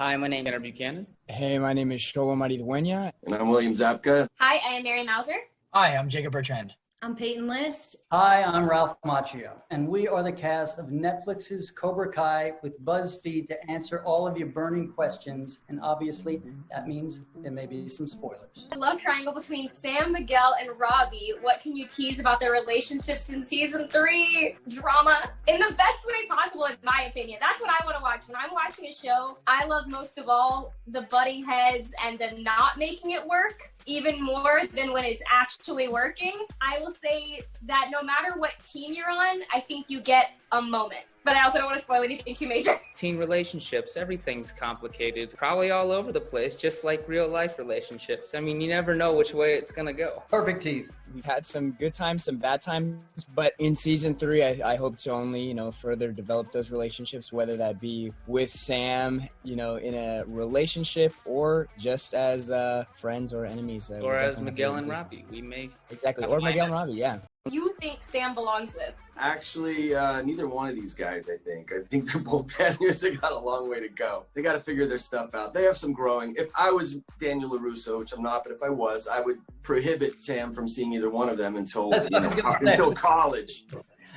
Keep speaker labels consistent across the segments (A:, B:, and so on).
A: Hi, my name is Tanner Buchanan.
B: Hey, my name is Sholo Maridueña.
C: And I'm William Zapka.
D: Hi, I am Mary Mauser.
E: Hi, I'm Jacob Bertrand.
F: I'm Peyton List.
G: Hi, I'm Ralph Macchio, and we are the cast of Netflix's Cobra Kai with BuzzFeed to answer all of your burning questions, and obviously that means there may be some spoilers.
D: I love triangle between Sam, Miguel, and Robbie. What can you tease about their relationships in season 3? Drama in the best way possible, in my opinion. That's what I want to watch. When I'm watching a show, I love most of all the butting heads and the not making it work, even more than when it's actually working. I will say that no matter what team you're on, I think you get a moment. But I also don't want to spoil anything too major.
A: Teen relationships, everything's complicated. Probably all over the place, just like real life relationships. I mean, you never know which way it's going to go.
G: Perfect tease.
B: We've had some good times, some bad times, but in season 3, I hope to only, further develop those relationships, whether that be with Sam, in a relationship or just as friends or enemies.
A: Or as Miguel and Robbie. We may.
B: Exactly. Or Miguel and Robbie, yeah.
D: You think Sam belongs with?
C: Actually, neither one of these guys, I think. I think they're both bad news. They got a long way to go. They got to figure their stuff out. They have some growing. If I was Daniel LaRusso, which I'm not, but if I was, I would prohibit Sam from seeing either one of them until college.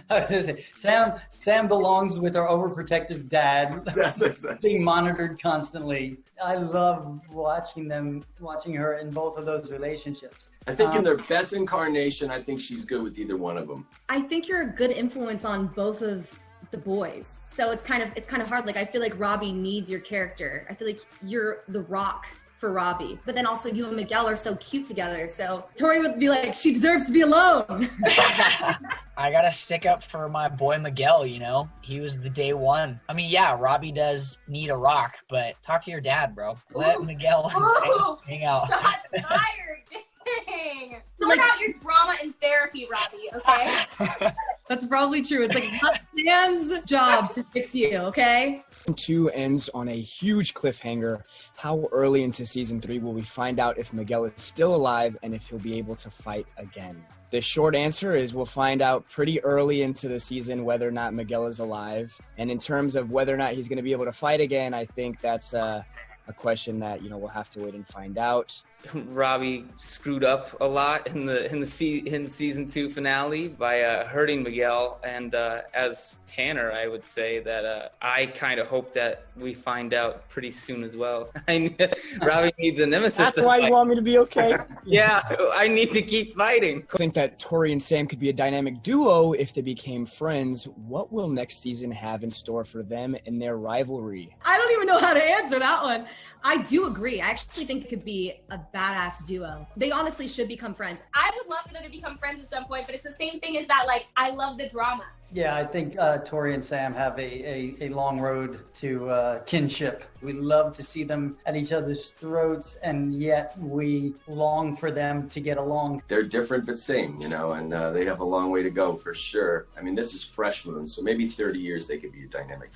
G: I was going to say, Sam belongs with her overprotective dad.
C: That's exactly.
G: Being monitored constantly. I love watching her in both of those relationships.
C: I think in their best incarnation, I think she's good with either one of them.
F: I think you're a good influence on both of the boys. So it's kind of hard. Like, I feel like Robbie needs your character. I feel like you're the rock for Robbie. But then also you and Miguel are so cute together. So Tori would be like, she deserves to be alone.
E: I gotta stick up for my boy Miguel, He was the day one. I mean, yeah, Robbie does need a rock, but talk to your dad, bro. Let Miguel hang out.
D: Shots fired. Dang. Sort out your drama in therapy, Robbie, okay?
F: That's probably true. It's like, it's not Sam's job to fix you, okay?
B: Season 2 ends on a huge cliffhanger. How early into season 3 will we find out if Miguel is still alive and if he'll be able to fight again? The short answer is we'll find out pretty early into the season whether or not Miguel is alive. And in terms of whether or not he's going to be able to fight again, I think that's a question that, we'll have to wait and find out.
A: Robbie screwed up a lot in the season 2 finale by hurting Miguel, and as Tanner, I would say that I kind of hope that we find out pretty soon as well. Robbie needs a nemesis.
B: That's why you want me to be okay.
A: Yeah, I need to keep fighting.
B: I think that Tori and Sam could be a dynamic duo if they became friends. What will next season have in store for them and their rivalry?
F: I don't even know how to answer that one. I do agree. I actually think it could be a badass duo. They honestly should become friends.
D: I would love for them to become friends at some point, but it's the same thing as that, I love the drama.
G: Yeah, I think Tori and Sam have a long road to kinship. We love to see them at each other's throats, and yet we long for them to get along.
C: They're different but same, and they have a long way to go for sure. I mean, this is Fresh Moon, so maybe 30 years they could be a dynamic.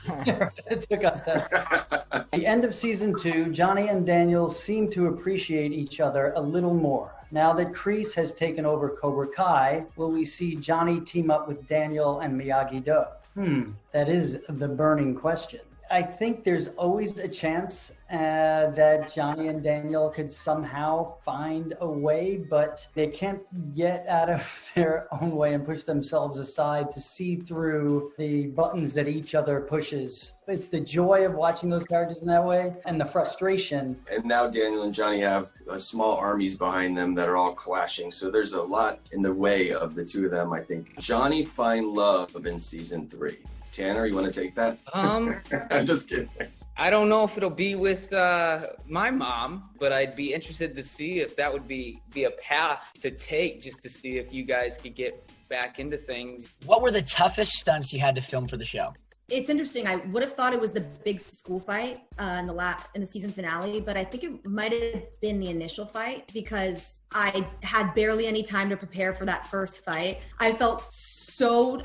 G: It took us that. At the end of season 2, Johnny and Daniel seem to appreciate each other a little more. Now that Kreese has taken over Cobra Kai, will we see Johnny team up with Daniel and Miyagi-Do? That is the burning question. I think there's always a chance that Johnny and Daniel could somehow find a way, but they can't get out of their own way and push themselves aside to see through the buttons that each other pushes. It's the joy of watching those characters in that way and the frustration.
C: And now Daniel and Johnny have small armies behind them that are all clashing. So there's a lot in the way of the two of them, I think. Johnny find love in season 3. Tanner, you want to take that? I'm just kidding.
A: I don't know if it'll be with my mom, but I'd be interested to see if that would be a path to take, just to see if you guys could get back into things.
E: What were the toughest stunts you had to film for the show?
F: It's interesting. I would have thought it was the big school fight in the season finale, but I think it might have been the initial fight because I had barely any time to prepare for that first fight. I was so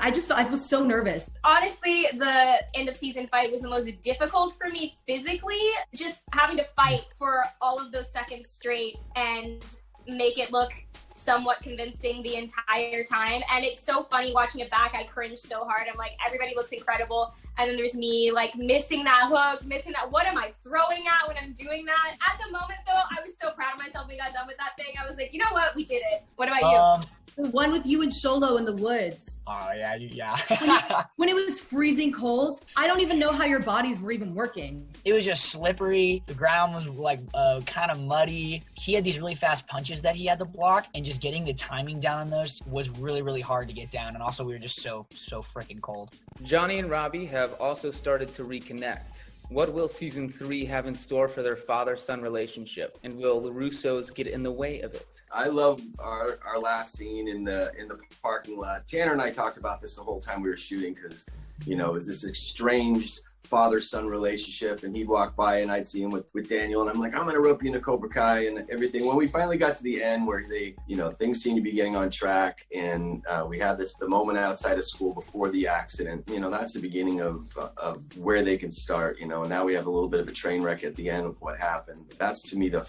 F: nervous.
D: Honestly, the end of season fight was the most difficult for me physically, just having to fight for all of those seconds straight and make it look somewhat convincing the entire time. And it's so funny watching it back. I cringe so hard. I'm like, everybody looks incredible. And then there's me like missing that hook, missing that. What am I throwing at when I'm doing that? At the moment though, I was so proud of myself when we got done with that thing. I was like, you know what? We did it. What about you?
F: The one with you and Sholo in the woods.
E: Oh, yeah.
F: When it was freezing cold, I don't even know how your bodies were even working.
E: It was just slippery. The ground was like kind of muddy. He had these really fast punches that he had to block, and just getting the timing down on those was really, really hard to get down. And also, we were just so freaking cold.
A: Johnny and Robbie have also started to reconnect. What will season 3 have in store for their father-son relationship? And will the Russos get in the way of it?
C: I love our last scene in the parking lot. Tanner and I talked about this the whole time we were shooting because, you know, it was this estranged father-son relationship, and he'd walk by and I'd see him with Daniel, and I'm like, I'm going to rope you into Cobra Kai and everything. When we finally got to the end where they, you know, things seemed to be getting on track, and we had the moment outside of school before the accident, you know, that's the beginning of where they can start, you know, and now we have a little bit of a train wreck at the end of what happened. That's, to me, the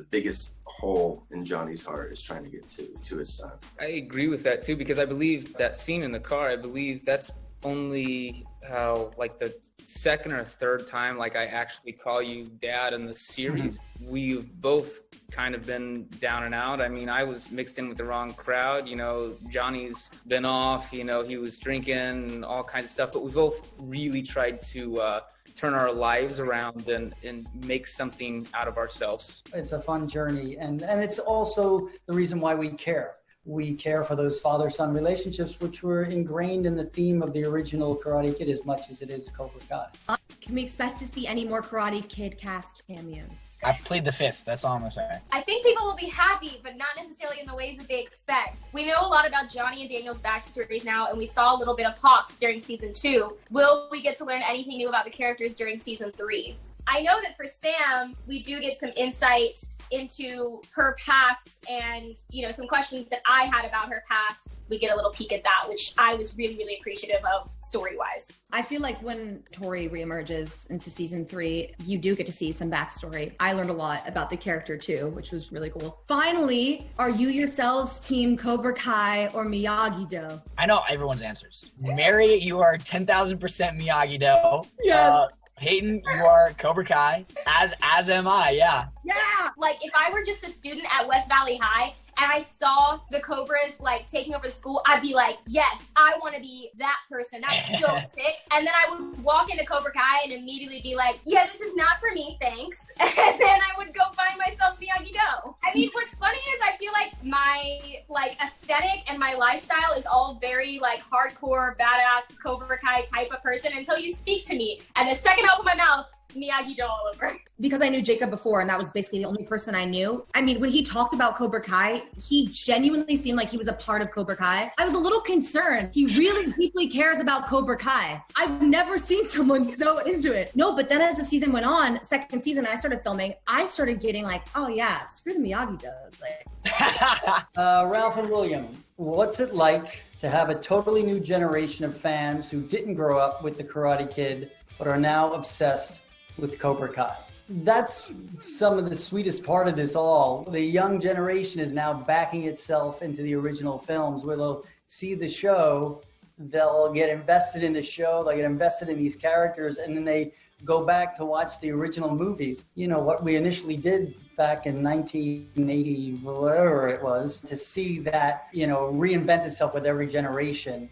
C: biggest hole in Johnny's heart is trying to get to his son.
A: I agree with that too, because I believe that scene in the car, I believe that's only how, like, the second or third time like I actually call you dad in the series. We've both kind of been down and out. I mean, I was mixed in with the wrong crowd, you know, Johnny's been off, you know, he was drinking and all kinds of stuff, but we both really tried to turn our lives around and make something out of ourselves.
G: It's a fun journey, and it's also the reason why we care. We care for those father-son relationships, which were ingrained in the theme of the original Karate Kid as much as it is Cobra Kai.
F: Can we expect to see any more Karate Kid cast cameos?
E: I played the 5th. That's all I'm going to say.
D: I think people will be happy, but not necessarily in the ways that they expect. We know a lot about Johnny and Daniel's backstories now, and we saw a little bit of Hawks during season 2. Will we get to learn anything new about the characters during season 3? I know that for Sam, we do get some insight into her past and, you know, some questions that I had about her past. We get a little peek at that, which I was really, really appreciative of story-wise.
F: I feel like when Tori reemerges into season 3, you do get to see some backstory. I learned a lot about the character too, which was really cool. Finally, are you yourselves team Cobra Kai or Miyagi-Do?
E: I know everyone's answers. Mary, you are 10,000% Miyagi-Do.
F: Yes.
E: Peyton, you are Cobra Kai, as am I, yeah.
D: Yeah! Like, if I were just a student at West Valley High and I saw the Cobras, like, taking over the school, I'd be like, yes, I want to be that person. That's so sick. And then I would walk into Cobra Kai and immediately be like, yeah, this is not for me, thanks. And then I would go find myself Miyagi-Do. I mean, what's funny is I feel like my, like, aesthetic and my lifestyle is all very, like, hardcore, badass Cobra Kai type of person until you speak to me. And the second I open my mouth, Miyagi-Do all over.
F: Because I knew Jacob before, and that was basically the only person I knew. I mean, when he talked about Cobra Kai, he genuinely seemed like he was a part of Cobra Kai. I was a little concerned. He really deeply cares about Cobra Kai. I've never seen someone so into it. No, but then as the season went on, second season, I started filming, I started getting like, oh yeah, screw the Miyagi-Dos. Like,
G: Ralph and William, what's it like to have a totally new generation of fans who didn't grow up with the Karate Kid, but are now obsessed with Cobra Kai? That's some of the sweetest part of this all. The young generation is now backing itself into the original films, where they'll see the show, they'll get invested in the show, they'll get invested in these characters, and then they go back to watch the original movies. You know, what we initially did back in 1980, whatever it was, to see that, you know, reinvent itself with every generation.